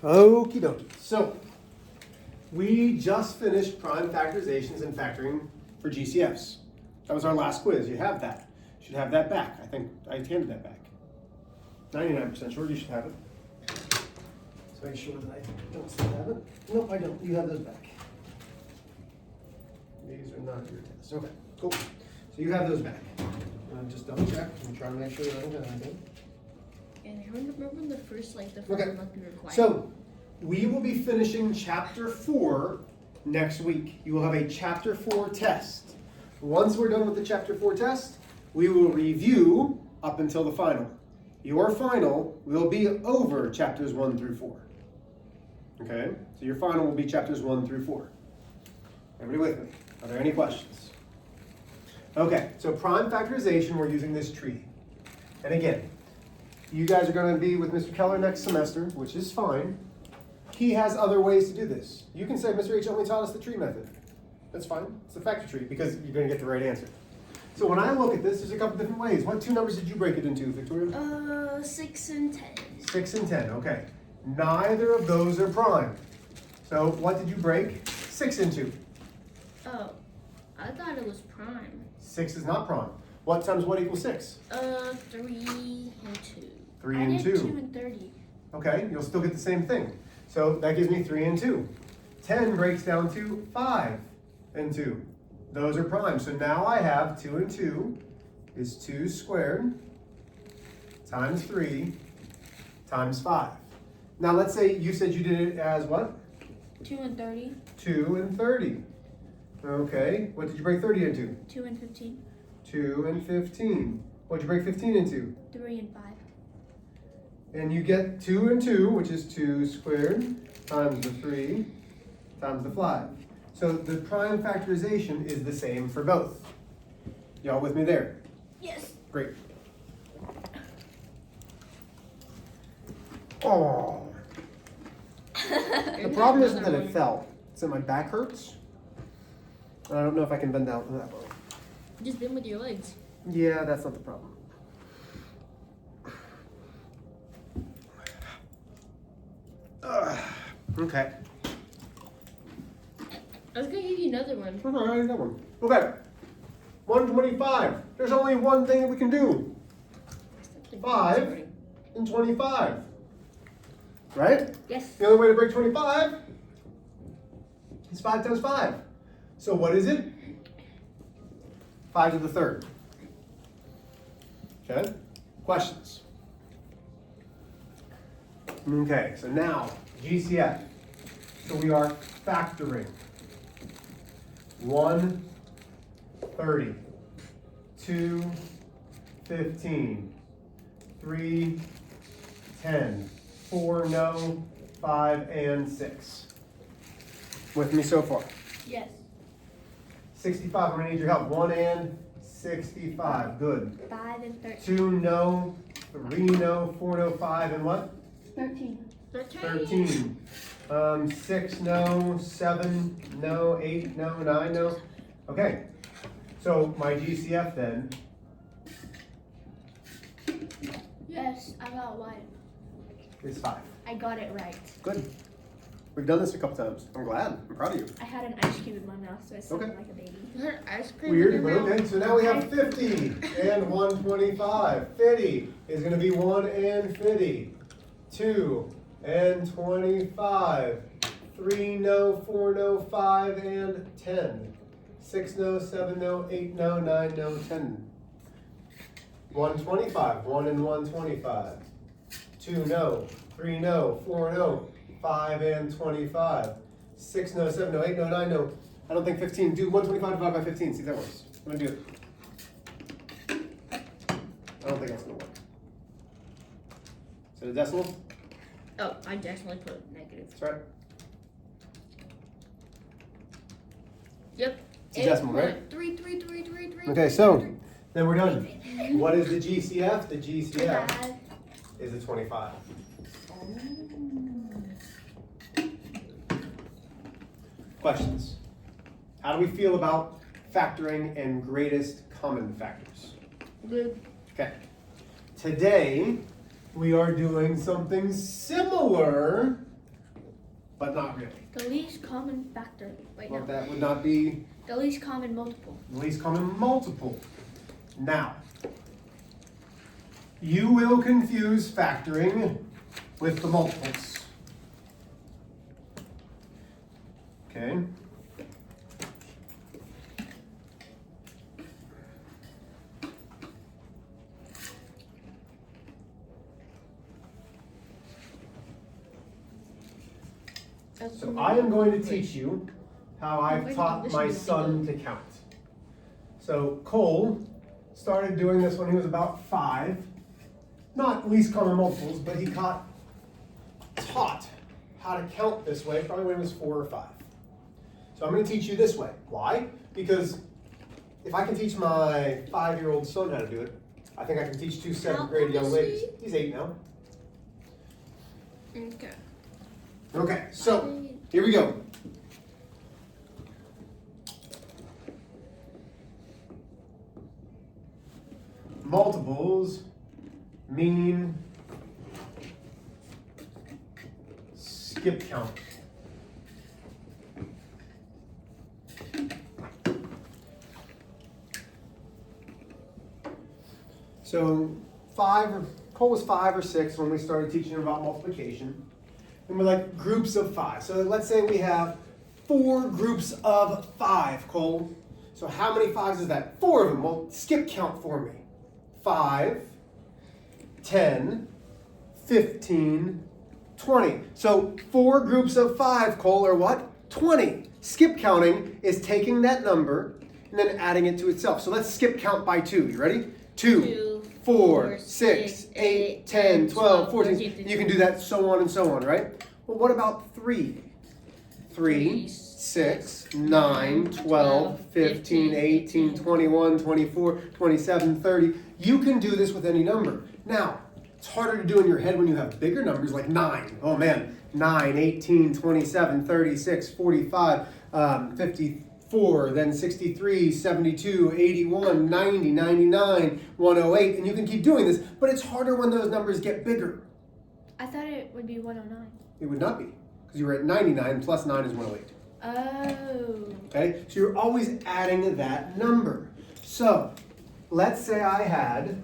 Okie dokie. So, we just finished prime factorizations and factoring for GCFs. That was our last quiz. You have that. You should have that back. I think I handed that back. 99% sure you should have it. So make sure that I don't still have it. Nope, I don't. You have those back. These are not your tests. Okay, cool. So you have those back. Just double check and try to make sure that I don't have anything. And I remember the first month be required. So we will be finishing chapter 4 next week. You will have a chapter 4 test. Once we're done with the chapter 4 test, we will review up until the final. Your final will be over chapters 1 through 4. Okay? So your final will be chapters 1 through 4. Everybody with me? Are there any questions? Okay, so prime factorization, we're using this tree. And again, you guys are going to be with Mr. Keller next semester, which is fine. He has other ways to do this. You can say, Mr. H only taught us the tree method. That's fine. It's a factor tree because you're going to get the right answer. So when I look at this, there's a couple different ways. What two numbers did you break it into, Victoria? 6 and 10. 6 and 10, okay. Neither of those are prime. So what did you break 6 into? Oh, I thought it was prime. 6 is not prime. What times what equals 6? 3 and 2. 3 and 2. 2 and 30. Okay, you'll still get the same thing. So that gives me 3 and 2. 10 breaks down to 5 and 2. Those are prime. So now I have 2 and 2 is 2 squared times 3 times 5. Now let's say you said you did it as what? 2 and 30. 2 and 30. Okay, what did you break 30 into? 2 and 15. 2 and 15. What did you break 15 into? 3 and 5. And you get 2 and 2, which is 2 squared times the 3 times the 5. So the prime factorization is the same for both. Y'all with me there? Yes. Great. Oh. The problem isn't that it fell. It's that my back hurts. And I don't know if I can bend down that way. Just bend with your legs. Yeah, that's not the problem. Okay. I was going to give you another one. Okay, I already got one. Okay. 125. There's only one thing that we can do. 5 and 25. Right? Yes. The only way to break 25 is 5 times 5. So what is it? 5 to the third. Okay? Questions? Okay, so now GCF. So we are factoring 1, 30, 2, 15, 3, 10, 4, no, 5, and 6. With me so far? Yes. 65, I'm going to need your help. 1 and 65, good. 5 and 13. 2, no, 3, no, 4, no, 5, and what? 13. 13. 6, no, 7, no, 8, no, 9, no. Okay, so my GCF then. Yes, I got 1. Is 5. I got it right. Good. We've done this a couple times. I'm glad. I'm proud of you. I had an ice cube in my mouth, so I sounded Okay. like a baby. You had ice cream Weird, in but your mouth? okay. So now we have 50 and 125. 50 is going to be 1 and 50. 2 and 25. 3 no, 4 no, 5 and 10. 6 no, 7 no, 8 no, 9 no, 10. 125. 1 and 125. 2 no, 3 no, 4 no, 5 and 25. 6 no, 7 no, 8 no, 9 no. I don't think 15. Do 125 divided by 15. See if that works. I'm gonna do it. I don't think that's gonna work. Is it a decimal? Oh, I definitely put negative. That's right. Yep. It's a decimal, right? 3, 3, 3, 3, 3. Okay, so then we're done. What is the GCF? The GCF is a 25. Questions? How do we feel about factoring and greatest common factors? Good. Okay. Today, we are doing something similar but not really. The least common factor. Wait, Well, no. that would not be The least common multiple. the least common multiple. Now, you will confuse factoring with the multiples. Okay? So I am going to teach you how I've taught my son to count. So Cole started doing this when he was about 5. Not least common multiples, but he taught how to count this way probably when he was 4 or 5. So I'm going to teach you this way. Why? Because if I can teach my 5-year-old son how to do it, I think I can teach 2 7th grade young ladies. He's 8 now. Okay. Okay, so here we go. Multiples mean skip count. So Cole was 5 or 6 when we started teaching him about multiplication. And we're like groups of 5. So let's say we have 4 groups of 5, Cole. So how many 5s is that? 4 of them. Well, skip count for me. 5, 10, 15, 20. So 4 groups of 5, Cole, are what? 20. Skip counting is taking that number and then adding it to itself. So let's skip count by 2. You ready? 2, 4, 6, 8, 10, 12, 14. You can do that so on and so on, right? Well, what about 3? 3, 6, 9, 12, 15, 18, 21, 24, 27, 30. You can do this with any number. Now, it's harder to do in your head when you have bigger numbers like 9. Oh man, 9, 18, 27, 36, 45, 54, then 63, 72, 81, 90, 99, 108. And you can keep doing this, but it's harder when those numbers get bigger. I thought it would be 109. It would not be, because you were at 99 plus 9 is 108. Oh. Okay, so you're always adding that number. So, let's say I had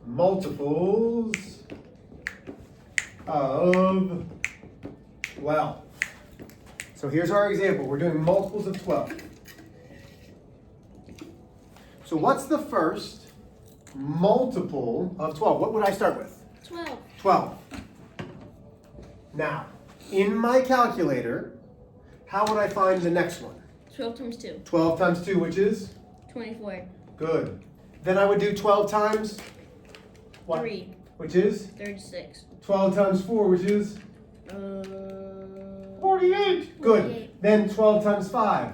multiples of 12. So here's our example. We're doing multiples of 12. So what's the first multiple of 12? What would I start with? 12. 12. Now, in my calculator, how would I find the next one? 12 times 2. 12 times 2, which is? 24. Good. Then I would do 12 times? What? 3. Which is? 36. 12 times 4, which is? 48. Good. 48. Then 12 times 5?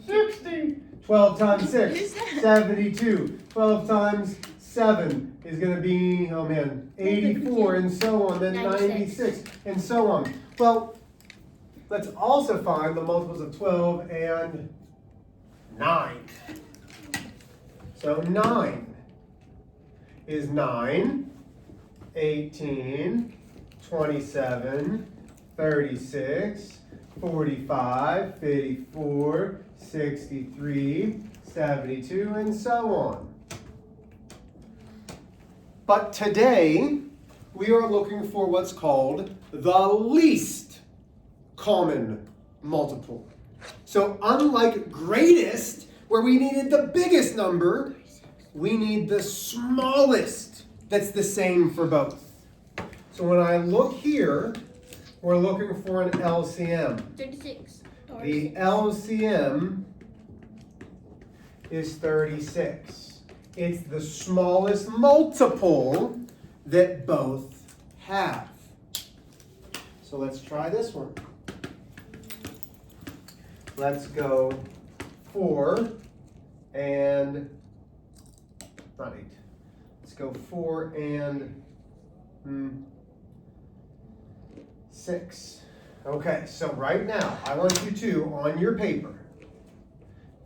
60. 12 times 6? 72. 12 times 7 is going to be, oh man, 84, and so on. Then 96, and so on. Well, let's also find the multiples of 12 and 9. So 9 is 9, 18, 27, 36, 45, 54, 63, 72, and so on. But today, we are looking for what's called the least common multiple. So unlike greatest, where we needed the biggest number, we need the smallest that's the same for both. So when I look here, we're looking for an LCM. 36. The LCM is 36. It's the smallest multiple that both have. So let's try this one. Let's go 4 and, not 8. Let's go 4 and 6. Okay, so right now, I want you to, on your paper,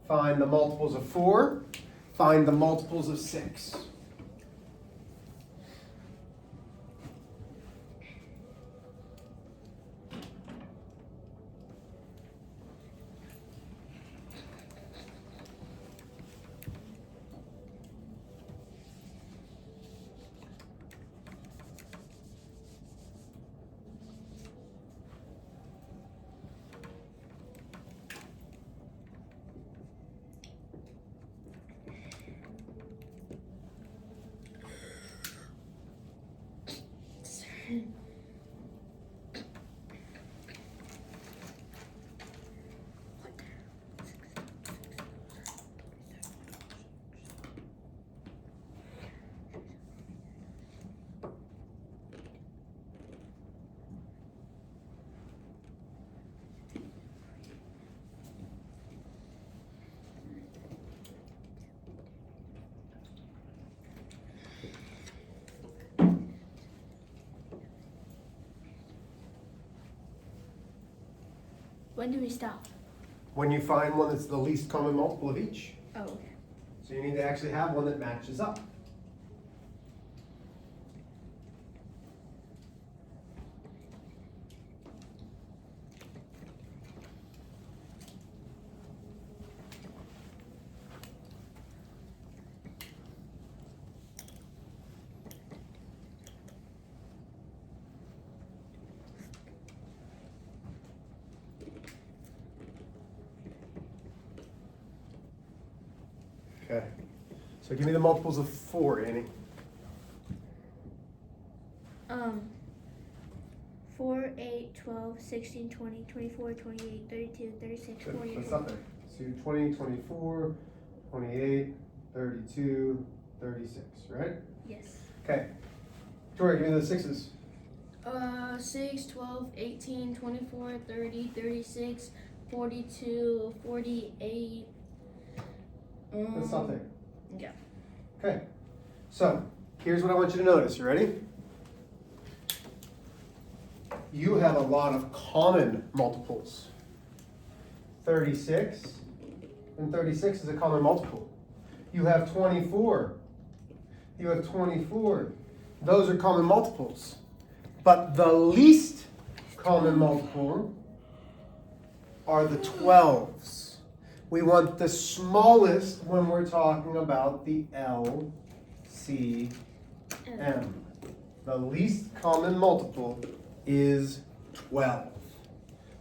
find the multiples of 4, find the multiples of 6. When do we stop? When you find one that's the least common multiple of each. Oh, okay. So you need to actually have one that matches up. Okay. So give me the multiples of 4, Annie. 4, 8, 12, 16, 20, 24, 28, 32, 36, Good. 48. Let's stop there. So 20, 24, 28, 32, 36, right? Yes. Okay. Tori, give me the 6s. 6, 12, 18, 24, 30, 36, 42, 48. Let's stop there. Yeah. Okay. So here's what I want you to notice. You ready? You have a lot of common multiples. 36 and 36 is a common multiple. You have 24. You have 24. Those are common multiples. But the least common multiple are the 12s. We want the smallest when we're talking about the LCM. The least common multiple is 12.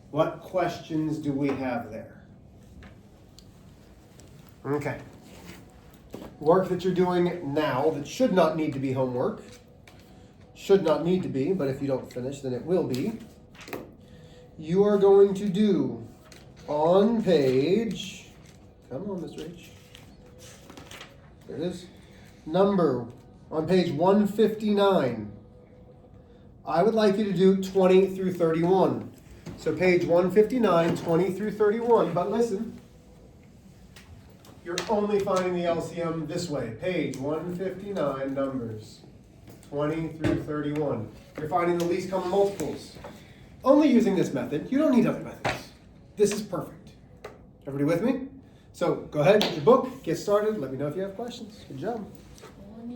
What questions do we have there? Okay. Work that you're doing now that should not need to be homework. Should not need to be, but if you don't finish, then it will be. You are going to do on page, come on, Mr. H. There it is. Number on page 159. I would like you to do 20 through 31. So page 159, 20 through 31. But listen, you're only finding the LCM this way. Page 159, numbers 20 through 31. You're finding the least common multiples. Only using this method. You don't need other methods. This is perfect. Everybody with me? So go ahead, get your book, get started. Let me know if you have questions. Good job.